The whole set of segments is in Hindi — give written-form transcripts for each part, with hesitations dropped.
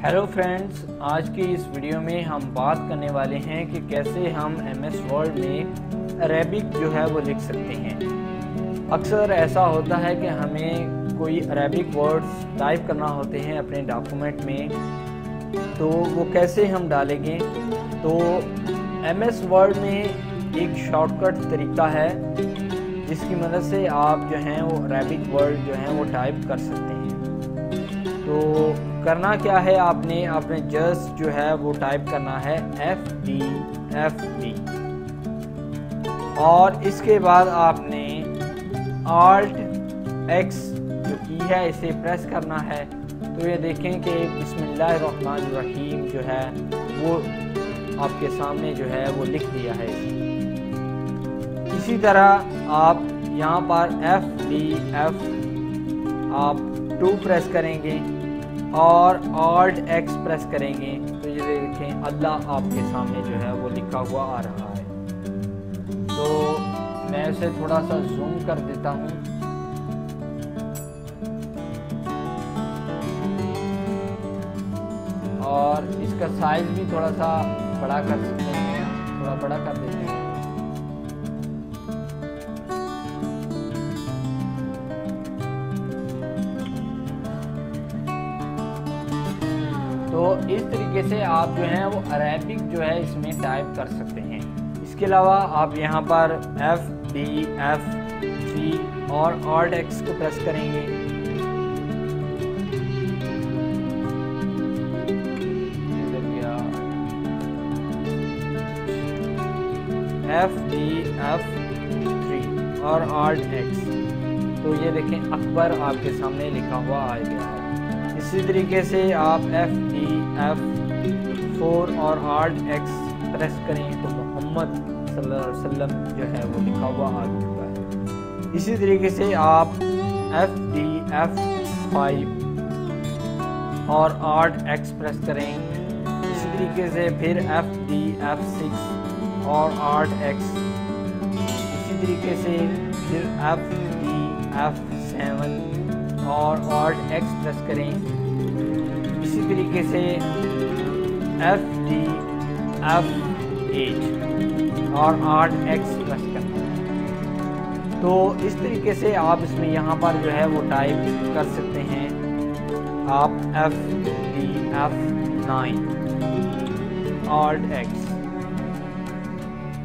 हेलो फ्रेंड्स, आज की इस वीडियो में हम बात करने वाले हैं कि कैसे हम MS वर्ड में अरेबिक जो है वो लिख सकते हैं। अक्सर ऐसा होता है कि हमें कोई अरेबिक वर्ड्स टाइप करना होते हैं अपने डॉक्यूमेंट में, तो वो कैसे हम डालेंगे। तो MS वर्ड में एक शॉर्टकट तरीका है जिसकी मदद से आप जो हैं वो अरेबिक वर्ड जो हैं वो टाइप कर सकते हैं। तो करना क्या है, आपने जस्ट जो है वो टाइप करना है FD और इसके बाद आपने Alt X जो की है इसे प्रेस करना है। तो ये देखें कि बिस्मिल्लाहिर्रहमानिर्रहीम जो है वो आपके सामने जो है वो लिख दिया है। इसी तरह आप यहाँ पर FD आप 2 प्रेस करेंगे और Alt X प्रेस करेंगे तो ये देखें अल्लाह आपके सामने जो है वो लिखा हुआ आ रहा है। तो मैं इसे थोड़ा सा जूम कर देता हूँ। और इसका साइज भी थोड़ा सा बड़ा कर सकते हैं, थोड़ा बड़ा कर देते हैं। तो इस तरीके से आप जो हैं वो अरेबिक जो है इसमें टाइप कर सकते हैं। इसके अलावा आप यहाँ पर FD और Alt X को प्रेस करेंगे। FD और Alt X, तो ये देखें अकबर आपके सामने लिखा हुआ आ गया है। इसी तरीके से आप F4 और Alt X प्रेस करें तो मोहम्मद सल्लल्लाहु अलैहि वसल्लम जो है वो लिखा हुआ आ चुका है। इसी तरीके से आप F5 और Alt X प्रेस करें। इसी तरीके से फिर F6 और Alt X, इसी तरीके से फिर F7 और Alt X प्रेस करें। इसी तरीके से FD F8 और Alt X प्रेस करना है। तो इस तरीके से आप इसमें यहाँ पर जो है वो टाइप कर सकते हैं। आप FD F9 Alt X,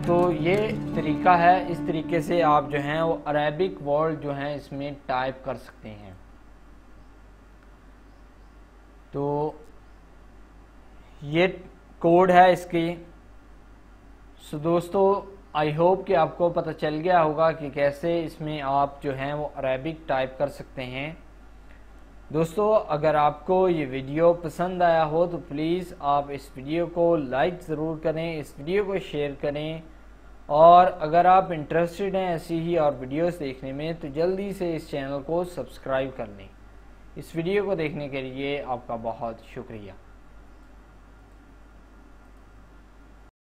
तो ये तरीका है। इस तरीके से आप जो हैं वो अरेबिक वर्ड जो हैं इसमें टाइप कर सकते हैं। तो ये कोड है इसकी। सो दोस्तों, आई होप कि आपको पता चल गया होगा कि कैसे इसमें आप जो हैं वो अरेबिक टाइप कर सकते हैं। दोस्तों, अगर आपको ये वीडियो पसंद आया हो तो प्लीज़ आप इस वीडियो को लाइक ज़रूर करें, इस वीडियो को शेयर करें। और अगर आप इंटरेस्टेड हैं ऐसी ही और वीडियोस देखने में तो जल्दी से इस चैनल को सब्सक्राइब कर लें। इस वीडियो को देखने के लिए आपका बहुत शुक्रिया।